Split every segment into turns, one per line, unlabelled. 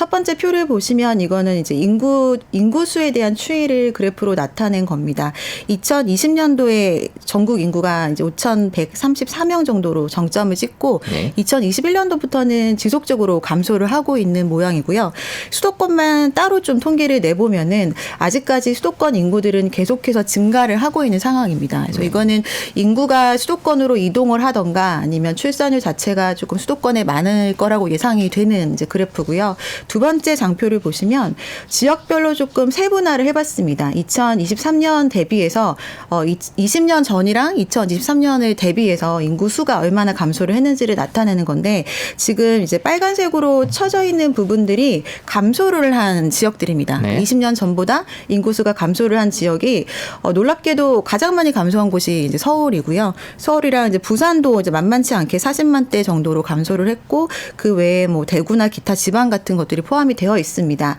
첫 번째 표를 보시면 이거는 이제 인구수에 대한 추이를 그래프로 나타낸 겁니다. 2020년도에 전국 인구가 이제 5,134명 정도로 정점을 찍고
네.
2021년도부터는 지속적으로 감소를 하고 있는 모양이고요. 수도권만 따로 좀 통계를 내보면은 아직까지 수도권 인구들은 계속해서 증가를 하고 있는 상황입니다. 그래서 이거는 인구가 수도권으로 이동을 하던가 아니면 출산율 자체가 조금 수도권에 많을 거라고 예상이 되는 이제 그래프고요. 두 번째 장표를 보시면 지역별로 조금 세분화를 해봤습니다. 2023년 대비해서 20년 전이랑 2023년을 대비해서 인구 수가 얼마나 감소를 했는지를 나타내는 건데 지금 이제 빨간색으로 쳐져 있는 부분들이 감소를 한 지역들입니다.
네.
20년 전보다 인구수가 감소를 한 지역이 놀랍게도 가장 많이 감소한 곳이 이제 서울이고요. 서울이랑 이제 부산도 이제 만만치 않게 40만 대 정도로 감소를 했고 그 외에 뭐 대구나 기타 지방 같은 것들이 포함이 되어 있습니다.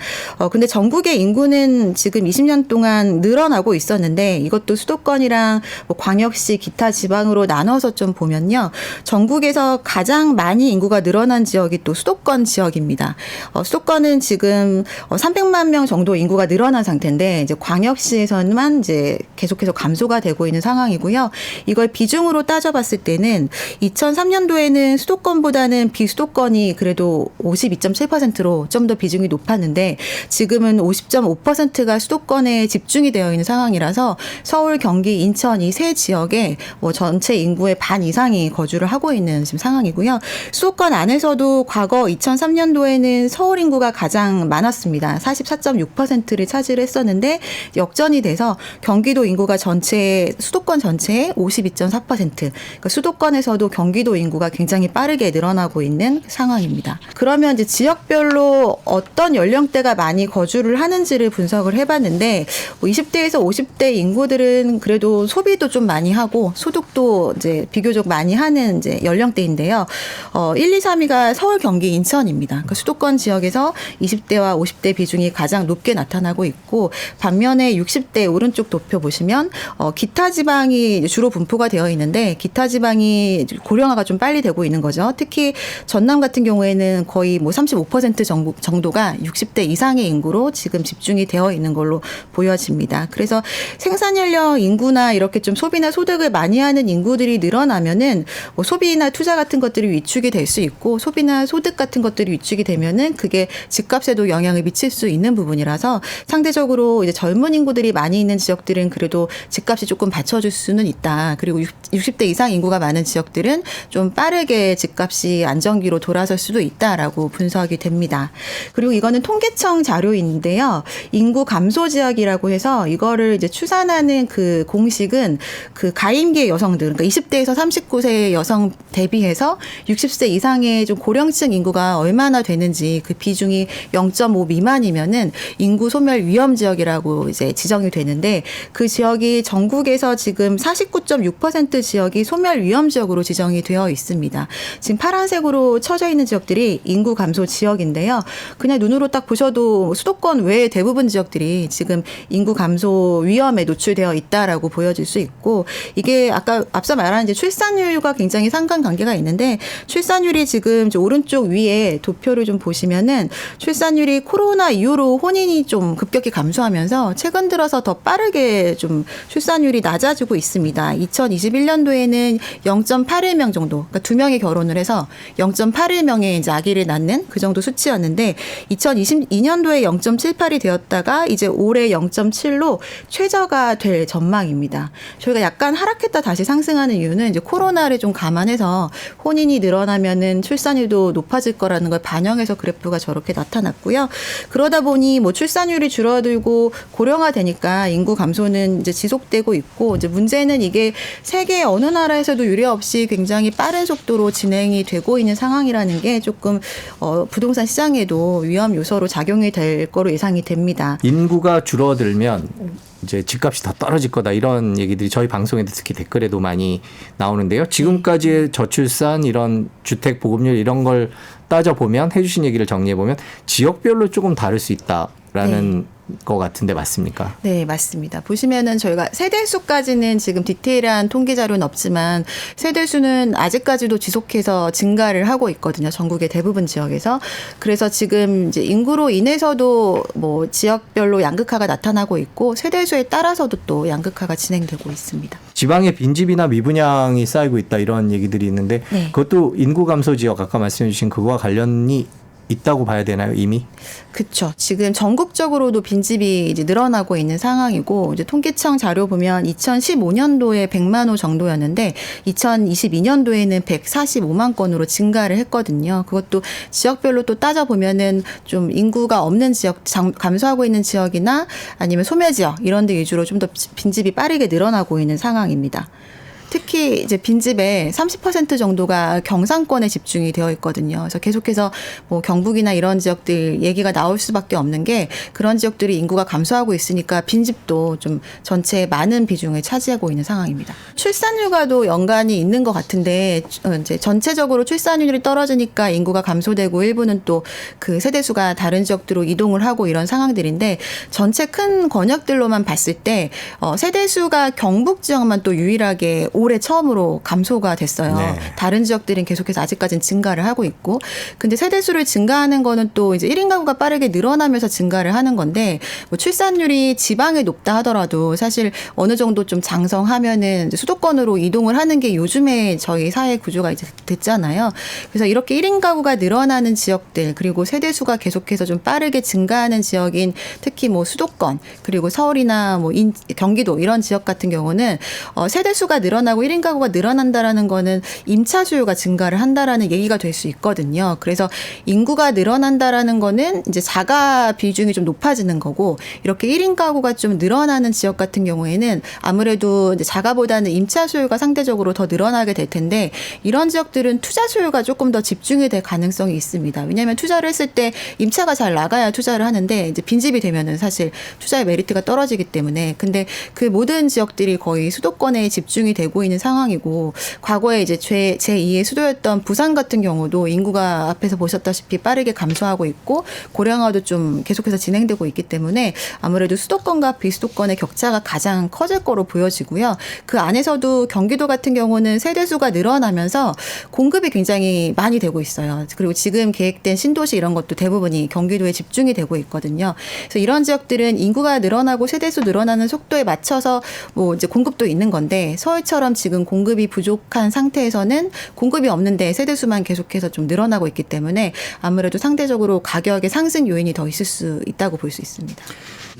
근데 전국의 인구는 지금 20년 동안 늘어나고 있었는데 이것도 수도권이랑 뭐 광역시 기타 지방으로 나눠서 좀 보면요. 전국에서 가장 많이 인구가 늘어난 지역이 또 수도권 지역입니다. 수도권은 지금 300만 명 정도 인구가 늘어난 상태인데 이제 광역시에서만 이제 계속해서 감소가 되고 있는 상황이고요. 이걸 비중으로 따져봤을 때는 2003년도에는 수도권보다는 비수도권이 그래도 52.7%로 좀 더 비중이 높았는데 지금은 50.5%가 수도권에 집중이 되어 있는 상황이라서 서울, 경기, 인천 이 세 지역에 뭐 전체 인구의 반 이상이 거주를 하고 있는 지금 상황이고요. 수도권 안에서도 과거 2003년도에는 서울 인구가 가장 많았습니다. 44.6%를 차지를 했었는데 역전이 돼서 경기도 인구가 수도권 전체의 52.4%. 그러니까 수도권에서도 경기도 인구가 굉장히 빠르게 늘어나고 있는 상황입니다. 그러면 이제 지역별로 어떤 연령대가 많이 거주를 하는지를 분석을 해봤는데 20대에서 50대 인구들은 그래도 소비도 좀 많이 하고 소득도 이제 비교적 많이 하는 이제 연령대인데요. 1, 2, 3위가 서울, 경기, 인천입니다. 그러니까 수도권 지역에서 20대와 50대 비중이 가장 높게 나타나고 있고 반면에 60대 오른쪽 도표 보시면 기타 지방이 주로 분포가 되어 있는데 기타 지방이 고령화가 좀 빨리 되고 있는 거죠. 특히 전남 같은 경우에는 거의 뭐 35% 정도가 60대 이상의 인구로 지금 집중이 되어 있는 걸로 보여집니다. 그래서 생산 연령 인구나 이렇게 좀 소비나 소득을 많이 하는 인구들이 늘어나면은 뭐 소비나 투자 같은 것들이 위축이 될 수 있고 소비나 소득 같은 것들이 위축이 되면은 그게 집값에도 영향을 미칠 수 있는 부분이라서 상대적으로 이제 젊은 인구들이 많이 있는 지역들은 그래도 집값이 조금 받쳐줄 수는 있다. 그리고 60대 이상 인구가 많은 지역들은 좀 빠르게 집값이 안정기로 돌아설 수도 있다라고 분석이 됩니다. 그리고 이거는 통계청 자료인데요. 인구 감소 지역이라고 해서 이거를 이제 추산하는 그 공식은 그 가임기 여성들, 그러니까 20대에서 39세 여성 대비해서 60세 이상의 좀 고령층 인구가 얼마나 되는지 그 비중이 0.5 미만이면은 인구 소멸 위험 지역이라고 이제 지정이 되는데 그 지역이 전국에서 지금 49.6% 지역이 소멸 위험 지역으로 지정이 되어 있습니다. 지금 파란색으로 쳐져 있는 지역들이 인구 감소 지역인데요. 그냥 눈으로 딱 보셔도 수도권 외의 대부분 지역들이 지금 인구 감소 위험에 노출되어 있다라고 보여질 수 있고 이게 아까 앞서 말한 이제 출산율과 굉장히 상관관계가 있는데 출산율이 지금 오른쪽 위에 도표를 좀 보시면은 출산율이 코로나 이후로 혼인이 좀 급격히 감소하면서 최근 들어서 더 빠르게 좀 출산율이 낮아지고 있습니다. 2021년도에는 0.81명 정도, 그러니까 2명이 결혼을 해서 0.81명의 이제 아기를 낳는 그 정도 수치였는데 2022년도에 0.78이 되었다가 이제 올해 0.7로 최저가 될 전망입니다. 저희가 약간 하락했다 다시 상승하는 이유는 이제 코로나를 좀 감안해서 혼인이 늘어나면은 출산율도 높아질 거라는 걸 반영해서 그래프가 저렇게 나타났고요. 그러다 보니 뭐 출산율이 줄어들고 고령화되니까 인구 감소는 이제 지속되고 있고 이제 문제는 이게 세계 어느 나라에서도 유례 없이 굉장히 빠른 속도로 진행이 되고 있는 상황이라는 게 조금 부동산 시장에도 위험 요소로 작용이 될 거로 예상이 됩니다.
인구가 줄어들면 이제 집값이 더 떨어질 거다 이런 얘기들이 저희 방송에도 특히 댓글에도 많이 나오는데요. 지금까지의 저출산 이런 주택 보급률 이런 걸 따져보면 해주신 얘기를 정리해보면 지역별로 조금 다를 수 있다라는 것 같은데 맞습니까?
네, 맞습니다. 보시면은 저희가 세대수까지는 지금 디테일한 통계 자료는 없지만 세대수는 아직까지도 지속해서 증가를 하고 있거든요. 전국의 대부분 지역에서. 그래서 지금 이제 인구로 인해서도 뭐 지역별로 양극화가 나타나고 있고 세대수에 따라서도 또 양극화가 진행되고 있습니다.
지방에 빈집이나 미분양이 쌓이고 있다 이런 얘기들이 있는데
네.
그것도 인구 감소 지역 아까 말씀해 주신 그거와 관련이 있다고 봐야 되나요, 이미?
그렇죠. 지금 전국적으로도 빈집이 이제 늘어나고 있는 상황이고 이제 통계청 자료 보면 2015년도에 100만 호 정도였는데 2022년도에는 145만 건으로 증가를 했거든요. 그것도 지역별로 또 따져 보면은 좀 인구가 없는 지역, 감소하고 있는 지역이나 아니면 소매 지역 이런 데 위주로 좀 더 빈집이 빠르게 늘어나고 있는 상황입니다. 특히 이제 빈집의 30% 정도가 경상권에 집중이 되어 있거든요. 그래서 계속해서 뭐 경북이나 이런 지역들 얘기가 나올 수밖에 없는 게 그런 지역들이 인구가 감소하고 있으니까 빈집도 좀 전체의 많은 비중을 차지하고 있는 상황입니다. 출산율과도 연관이 있는 것 같은데 이제 전체적으로 출산율이 떨어지니까 인구가 감소되고 일부는 또 그 세대수가 다른 지역들로 이동을 하고 이런 상황들인데 전체 큰 권역들로만 봤을 때 세대수가 경북 지역만 또 유일하게 올해 처음으로 감소가 됐어요.
네.
다른 지역들은 계속해서 아직까지는 증가를 하고 있고, 근데 세대수를 증가하는 거는 또 이제 1인 가구가 빠르게 늘어나면서 증가를 하는 건데, 뭐 출산율이 지방에 높다 하더라도 사실 어느 정도 좀 장성하면은 이제 수도권으로 이동을 하는 게 요즘에 저희 사회 구조가 이제 됐잖아요. 그래서 이렇게 1인 가구가 늘어나는 지역들, 그리고 세대수가 계속해서 좀 빠르게 증가하는 지역인 특히 뭐 수도권, 그리고 서울이나 뭐 경기도 이런 지역 같은 경우는 세대수가 늘어나고 1인 가구가 늘어난다라는 거는 임차 수요가 증가를 한다라는 얘기가 될 수 있거든요. 그래서 인구가 늘어난다라는 거는 이제 자가 비중이 좀 높아지는 거고, 이렇게 1인 가구가 좀 늘어나는 지역 같은 경우에는 아무래도 이제 자가보다는 임차 수요가 상대적으로 더 늘어나게 될 텐데, 이런 지역들은 투자 수요가 조금 더 집중이 될 가능성이 있습니다. 왜냐하면 투자를 했을 때 임차가 잘 나가야 투자를 하는데 이제 빈집이 되면은 사실 투자의 메리트가 떨어지기 때문에, 근데 그 모든 지역들이 거의 수도권에 집중이 되고 있는 상황이고, 과거에 이제 제2의 수도였던 부산 같은 경우도 인구가 앞에서 보셨다시피 빠르게 감소하고 있고 고령화도 좀 계속해서 진행되고 있기 때문에 아무래도 수도권과 비수도권의 격차가 가장 커질 거로 보여지고요. 그 안에서도 경기도 같은 경우는 세대수가 늘어나면서 공급이 굉장히 많이 되고 있어요. 그리고 지금 계획된 신도시 이런 것도 대부분이 경기도에 집중이 되고 있거든요. 그래서 이런 지역들은 인구가 늘어나고 세대수 늘어나는 속도에 맞춰서 뭐 이제 공급도 있는 건데, 서울처럼 지금 공급이 부족한 상태에서는 공급이 없는데 세대수만 계속해서 좀 늘어나고 있기 때문에 아무래도 상대적으로 가격의 상승 요인이 더 있을 수 있다고 볼 수 있습니다.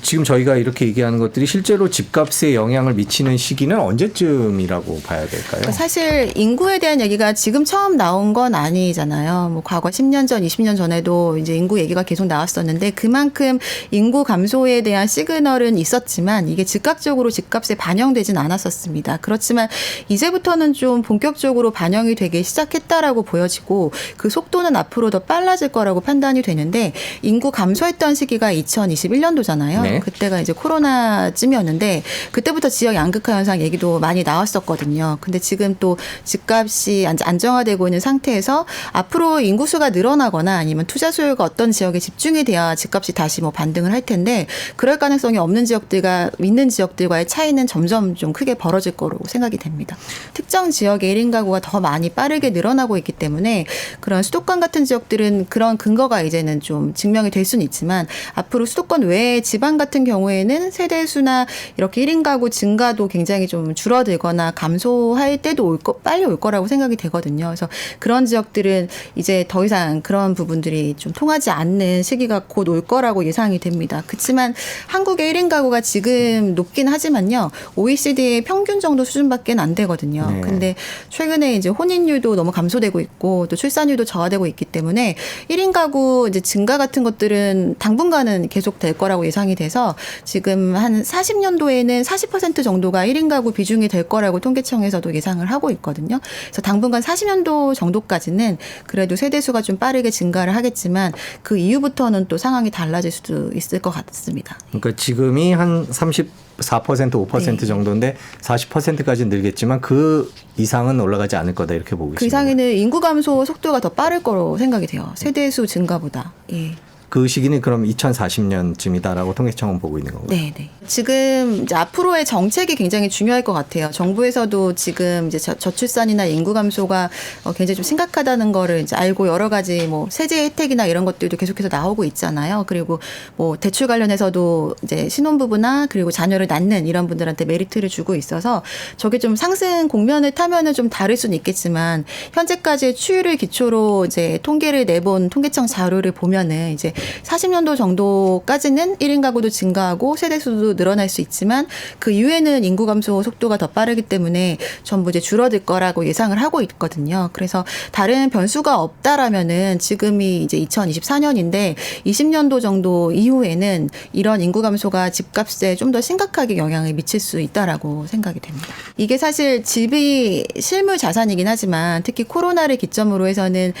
지금 저희가 이렇게 얘기하는 것들이 실제로 집값에 영향을 미치는 시기는 언제쯤이라고 봐야 될까요?
그러니까 사실 인구에 대한 얘기가 지금 처음 나온 건 아니잖아요. 뭐 과거 10년 전, 20년 전에도 이제 인구 얘기가 계속 나왔었는데 그만큼 인구 감소에 대한 시그널은 있었지만 이게 즉각적으로 집값에 반영되진 않았었습니다. 그렇지만 이제부터는 좀 본격적으로 반영이 되기 시작했다라고 보여지고 그 속도는 앞으로 더 빨라질 거라고 판단이 되는데, 인구 감소했던 시기가 2021년도잖아요.
네.
그때가 이제 코로나쯤이었는데 그때부터 지역 양극화 현상 얘기도 많이 나왔었거든요. 근데 지금 또 집값이 안정화되고 있는 상태에서 앞으로 인구수가 늘어나거나 아니면 투자 수요가 어떤 지역에 집중이 돼야 집값이 다시 뭐 반등을 할 텐데, 그럴 가능성이 없는 지역들과 있는 지역들과의 차이는 점점 좀 크게 벌어질 거로 생각이 됩니다. 특정 지역의 1인 가구가 더 많이 빠르게 늘어나고 있기 때문에 그런 수도권 같은 지역들은 그런 근거가 이제는 좀 증명이 될 수는 있지만, 앞으로 수도권 외의 지방 같은 경우에는 세대수나 이렇게 1인 가구 증가도 굉장히 좀 줄어들거나 감소할 때도 빨리 올 거라고 생각이 되거든요. 그래서 그런 지역들은 이제 더 이상 그런 부분들이 좀 통하지 않는 시기가 곧 올 거라고 예상이 됩니다. 그렇지만 한국의 1인 가구가 지금 높긴 하지만요, OECD의 평균 정도 수준밖에 안 되거든요.
네.
근데 최근에 이제 혼인율도 너무 감소되고 있고 또 출산율도 저하되고 있기 때문에 1인 가구 이제 증가 같은 것들은 당분간은 계속 될 거라고 예상이 돼서 지금 한 40년도에는 40% 정도가 1인 가구 비중이 될 거라고 통계청에서도 예상을 하고 있거든요. 그래서 당분간 40년도 정도까지는 그래도 세대수가 좀 빠르게 증가를 하겠지만 그 이후부터는 또 상황이 달라질 수도 있을 것 같습니다.
그러니까 지금이 한 34%, 5%
네.
정도인데 40%까지 늘겠지만 그 이상은 올라가지 않을 거다 이렇게 보고
그
있습니다.
이상에는 인구 감소 속도가 더 빠를 거로 생각이 돼요. 세대수 증가보다. 예.
그 시기는 그럼 2040년쯤이다라고 통계청은 보고 있는 건가요?
네, 네. 지금 이제 앞으로의 정책이 굉장히 중요할 것 같아요. 정부에서도 지금 이제 저출산이나 인구 감소가 굉장히 좀 심각하다는 거를 이제 알고 여러 가지 뭐 세제 혜택이나 이런 것들도 계속해서 나오고 있잖아요. 그리고 뭐 대출 관련해서도 이제 신혼부부나 그리고 자녀를 낳는 이런 분들한테 메리트를 주고 있어서 저게 좀 상승 국면을 타면은 좀 다를 수는 있겠지만 현재까지의 추이를 기초로 이제 통계를 내본 통계청 자료를 보면은 이제 40년도 정도까지는 1인 가구도 증가하고 세대 수도 늘어날 수 있지만 그 이후에는 인구 감소 속도가 더 빠르기 때문에 전부 이제 줄어들 거라고 예상을 하고 있거든요. 그래서 다른 변수가 없다라면은 지금이 이제 2024년인데 20년도 정도 이후에는 이런 인구 감소가 집값에 좀 더 심각하게 영향을 미칠 수 있다라고 생각이 됩니다. 이게 사실 집이 실물 자산이긴 하지만 특히 코로나를 기점으로 해서는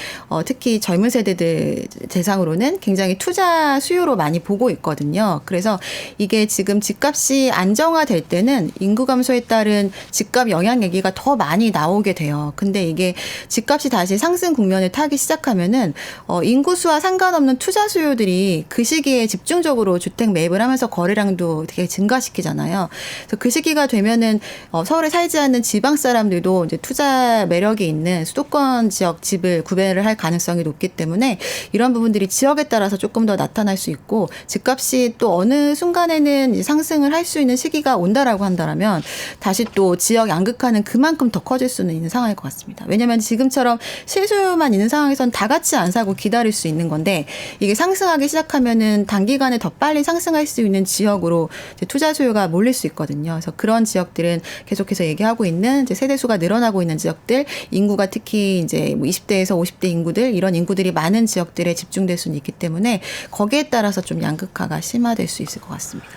특히 젊은 세대들 대상으로는 굉장히 투자 수요로 많이 보고 있거든요. 그래서 이게 지금 집값이 안정화될 때는 인구 감소에 따른 집값 영향 얘기가 더 많이 나오게 돼요. 근데 이게 집값이 다시 상승 국면을 타기 시작하면은 인구수와 상관없는 투자 수요들이 그 시기에 집중적으로 주택 매입을 하면서 거래량도 되게 증가시키잖아요. 그래서 그 시기가 되면은 서울에 살지 않는 지방 사람들도 이제 투자 매력이 있는 수도권 지역 집을 구매를 할 가능성이 높기 때문에 이런 부분들이 지역에 따라서 조금 더 나타날 수 있고 집값이 또 어느 순간에는 상승을 할 수 있는 시기가 온다라고 한다면 다시 또 지역 양극화는 그만큼 더 커질 수는 있는 상황일 것 같습니다. 왜냐하면 지금처럼 실수요만 있는 상황에선 다 같이 안 사고 기다릴 수 있는 건데 이게 상승하기 시작하면은 단기간에 더 빨리 상승할 수 있는 지역으로 이제 투자 수요가 몰릴 수 있거든요. 그래서 그런 지역들은 계속해서 얘기하고 있는 이제 세대수가 늘어나고 있는 지역들, 인구가 특히 이제 뭐 20대에서 50대 인구들 이런 인구들이 많은 지역들에 집중될 수는 있기 때문에 거기에 따라서 좀 양극화가 심화될 수 있을 것 같습니다.